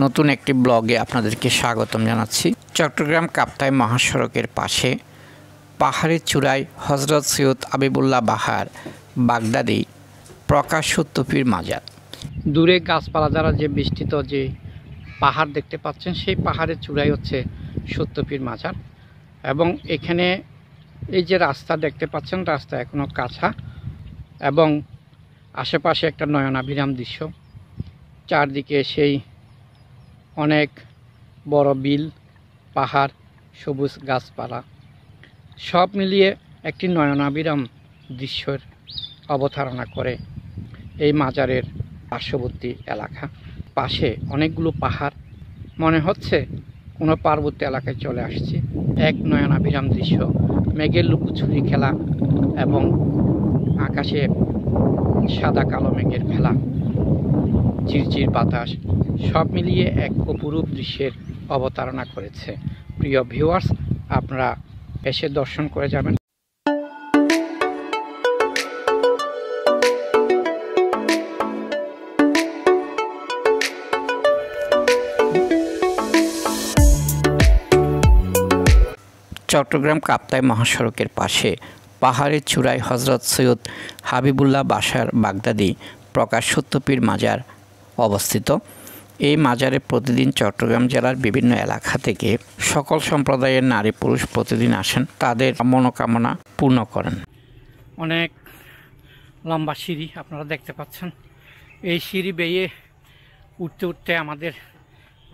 নতুন একটি ব্লগে আপনাদেরকে স্বাগতম জানাচ্ছি। চট্টগ্রাম কাপ্তাই মহাসড়কের পাশে পাহাড়ের চূড়ায় হযরত সৈয়দ হাবিবুল্লাহ বাহার বাগদাদি প্রকাশ সত্যপীর মাজার। দূরে গাছপালা দ্বারা যে বেষ্টিত যে পাহাড় দেখতে পাচ্ছেন, সেই পাহাড়ের চূড়ায় হচ্ছে সত্যপীর মাজার। এবং এখানে এই যে রাস্তা দেখতে পাচ্ছেন, রাস্তা এখনও কাঁচা এবং আশেপাশে একটা নয়নাভিরাম দৃশ্য। চারদিকে সেই অনেক বড় বিল, পাহাড়, সবুজ গাছপালা, সব মিলিয়ে একটি নয়নাভিরাম দৃশ্যের অবতারণা করে এই মাজারের পার্শ্ববর্তী এলাকা। পাশে অনেকগুলো পাহাড়, মনে হচ্ছে কোনো পার্বত্য এলাকায় চলে আসছে। এক নয়নাভিরাম দৃশ্য, মেঘের লুকোচুরি খেলা এবং আকাশে সাদা কালো মেঘের খেলা, চিরচির বাতাস, সব মিলিয়ে এক অপরূপ দৃশ্যের অবতারণা করেছে। প্রিয় ভিউয়ার্স, আপনারা এসে দর্শন করে যাবেন। চট্টগ্রাম কাপ্তাই মহাসড়কের পাশে পাহাড়ের চূড়ায় হযরত সৈয়দ হাবিবুল্লাহ বাহার বাগদাদি প্রকাশ সত্যপীর মাজার অবস্থিত। এই মাজারে প্রতিদিন চট্টগ্রাম জেলার বিভিন্ন এলাকা থেকে সকল সম্প্রদায়ের নারী পুরুষ প্রতিদিন আসেন, তাদের মনোকামনা পূর্ণ করেন। অনেক লম্বা সিঁড়ি আপনারা দেখতে পাচ্ছেন। এই সিঁড়ি বেয়ে উঠতে উঠতে আমাদের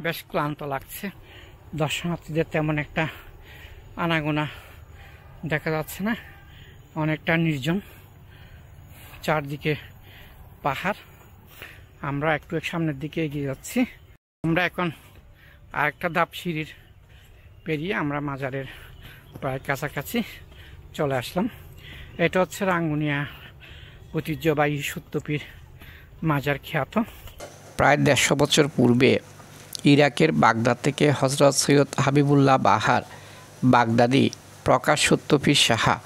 বেশ ক্লান্ত লাগছে। দর্শনার্থীদের তেমন একটা আনাগোনা দেখা যাচ্ছে না, অনেকটা নির্জন, চারদিকে পাহাড়। আমরা একটু সামনের দিকে এগিয়ে যাচ্ছি। আমরা এখন আরেকটা ধাপ সিঁড়ির পেরিয়ে আমরা মাজারের প্রায় কাছাকাছি চলে আসলাম। এটা হচ্ছে রাঙ্গুনিয়া ঐতিহ্যবাহী সত্যপীর মাজার খ্যাত। প্রায় 150 বছর পূর্বে ইরাকের বাগদাদ থেকে হযরত সৈয়দ হাবিবুল্লাহ বাহার বাগদাদি প্রকাশ সত্যপীর সাহা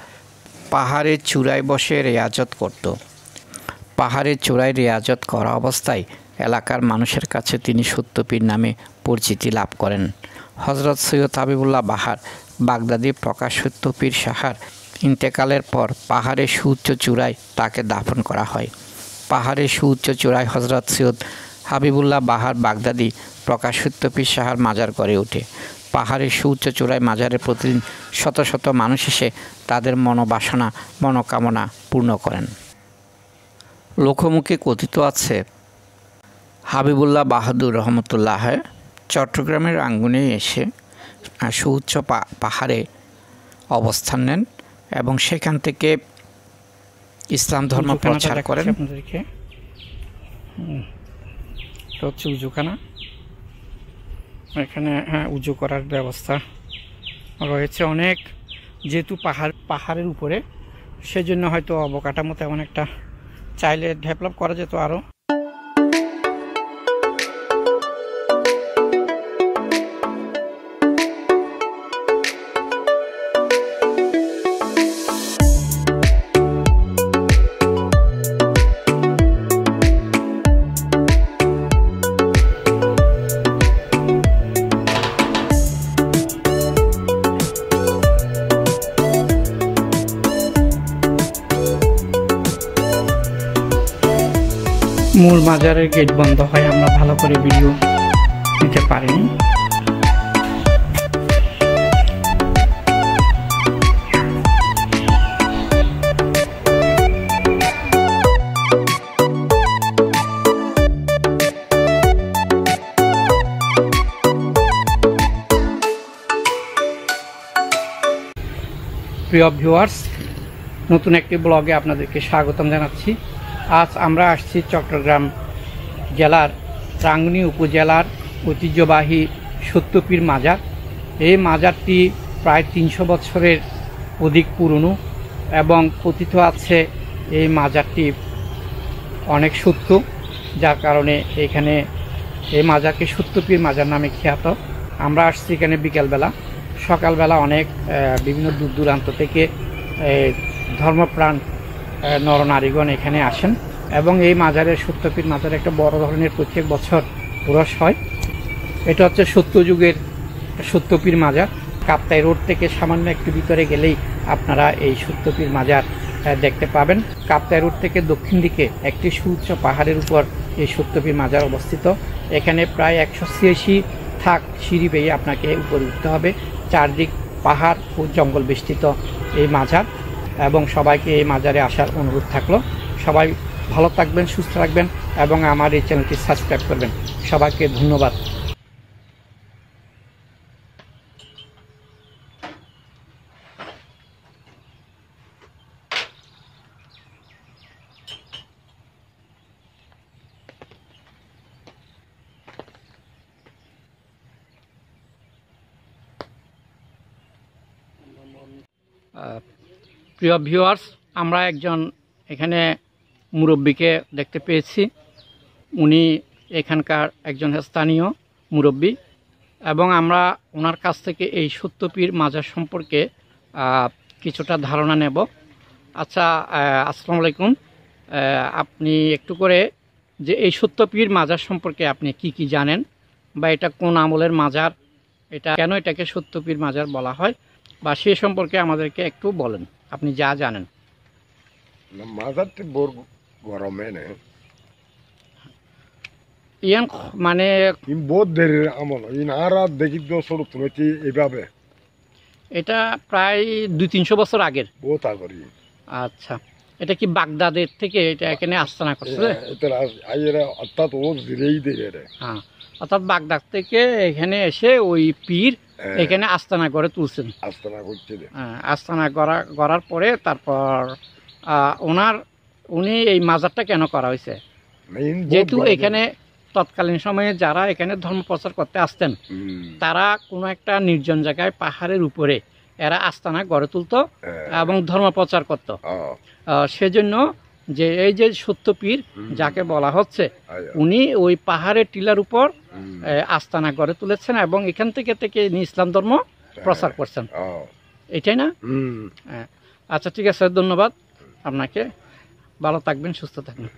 পাহাড়ের চূড়ায় বসে রেয়াজত করত। পাহাড়ের চূড়ায় রেয়াজত করা অবস্থায় এলাকার মানুষের কাছে তিনি সত্যপীর নামে পরিচিতি লাভ করেন। হযরত সৈয়দ হাবিবুল্লাহ বাহার বাগদাদি প্রকাশ সত্যপীর সাহার ইন্তেকালের পর পাহাড়ের সুউচ্চ চূড়ায় তাকে দাফন করা হয়। পাহাড়ের সুউচ্চ চূড়ায় হযরত সৈয়দ হাবিবুল্লাহ বাহার বাগদাদি প্রকাশ সত্যপীর সাহার মাজার গড়ে ওঠে। পাহাড়ের সুউচ্চ চূড়ায় মাজারে প্রতিদিন শত শত মানুষ এসে তাদের মনোবাসনা মনোকামনা পূর্ণ করেন। লোকমুখে কথিত আছে, হাবিবুল্লাহ বাহাদুর রহমতুল্লাহ চট্টগ্রামের রাঙ্গুনিয়ায় এসে সুউচ্চ পাহাড়ে অবস্থান নেন এবং সেখান থেকে ইসলাম ধর্ম প্রচার করেন। আপনাদেরকে হচ্ছে উজুখানা, এখানে উজু করার ব্যবস্থা রয়েছে অনেক। যেহেতু পাহাড়ের উপরে, সেজন্য হয়তো অবকাঠামো তেমন একটা, চাইলে ডেভেলপ করা যেত আরও। মূল মাজারের গেট বন্ধ হয়, আমরা ভালো করে ভিডিও নিতে পারিনি। প্রিয় ভিউয়ার্স, নতুন একটি ব্লগে আপনাদেরকে স্বাগতম জানাচ্ছি। আজ আমরা আসছি চট্টগ্রাম জেলার রাঙ্গুনিয়া উপজেলার ঐতিহ্যবাহী সত্যপীর মাজার। এই মাজারটি প্রায় 300 বছরের অধিক পুরনো এবং কথিত আছে এই মাজারটি অনেক সত্য, যার কারণে এখানে এই মাজারকে সত্যপীর মাজার নামে খ্যাত। আমরা আসছি এখানে বিকেলবেলা, সকালবেলা অনেক বিভিন্ন দূর দূরান্ত থেকে ধর্মপ্রাণ নরনারীগণ এখানে আসেন এবং এই মাজারের সত্যপীর মাজারে একটা বড় ধরনের প্রত্যেক বছর উরস হয়। এটা হচ্ছে সত্যযুগের সত্যপীর মাজার। কাপ্তাই রোড থেকে সামান্য একটু ভিতরে গেলেই আপনারা এই সত্যপীর মাজার দেখতে পাবেন। কাপ্তাই রোড থেকে দক্ষিণ দিকে একটি সুউচ্চ পাহাড়ের উপর এই সত্যপীর মাজার অবস্থিত। এখানে প্রায় 186 থাক সিঁড়ি বেয়ে আপনাকে উপরে উঠতে হবে। চারদিক পাহাড় ও জঙ্গল বেষ্টিত এই মাজার, এবং সবাইকে এই মাজারে আসার অনুরোধ থাকলো। সবাই ভালো থাকবেন, সুস্থ থাকবেন এবং আমার এই চ্যানেলটি সাবস্ক্রাইব করবেন। সবাইকে ধন্যবাদ। প্রিয় ভিউয়ার্স, আমরা একজন এখানে মুরব্বীকে দেখতে পেয়েছি। উনি এখানকার একজন স্থানীয় মুরব্বী, এবং আমরা ওনার কাছ থেকে এই সত্যপীর মাজার সম্পর্কে কিছুটা ধারণা নেব। আচ্ছা, আসসালামু আলাইকুম। আপনি একটু করে যে এই সত্যপীর মাজার সম্পর্কে আপনি কি জানেন, বা এটা কোন আমলের মাজার, এটা কেন এটাকে সত্যপীর মাজার বলা হয়, বা সে সম্পর্কে আমাদেরকে একটু বলেন আপনি যা জানেন। মাজারটি বড় গরমে নে ইয়ান মানে বহুত দেরির আমল ইনারা দেখি ছোট তুমি এইভাবে এটা প্রায় 200-300 বছর আগের। বহুত আগরি। আচ্ছা, এটা কি বাগদাদের থেকে এটা এখানে আস্তানা করছে? অর্থাৎ ও দিলেই দেবে। হ্যাঁ, অর্থাৎ বাগদাদ থেকে এখানে এসে ওই পীর এখানে আস্তানা করে তুলছেন। আস্তানা করছে, আস্তানা করার পরে তারপর উনি এই মাজারটা কেন করা হয়েছে, যেহেতু এখানে তৎকালীন সময়ে যারা এখানে ধর্ম প্রচার করতে আসতেন তারা কোনো একটা নির্জন জায়গায় পাহাড়ের উপরে এরা আস্তানা গড়ে তুলতো এবং ধর্ম প্রচার করত। সেজন্য যে এই যে সত্যপীর যাকে বলা হচ্ছে, উনি ওই পাহাড়ের টিলার উপর আস্তানা গড়ে তুলেছেন এবং এখান থেকে ইসলাম ধর্ম প্রচার করছেন, এটাই না? আচ্ছা, ঠিক আছে, ধন্যবাদ আপনাকে। ভালো থাকবেন, সুস্থ থাকবেন।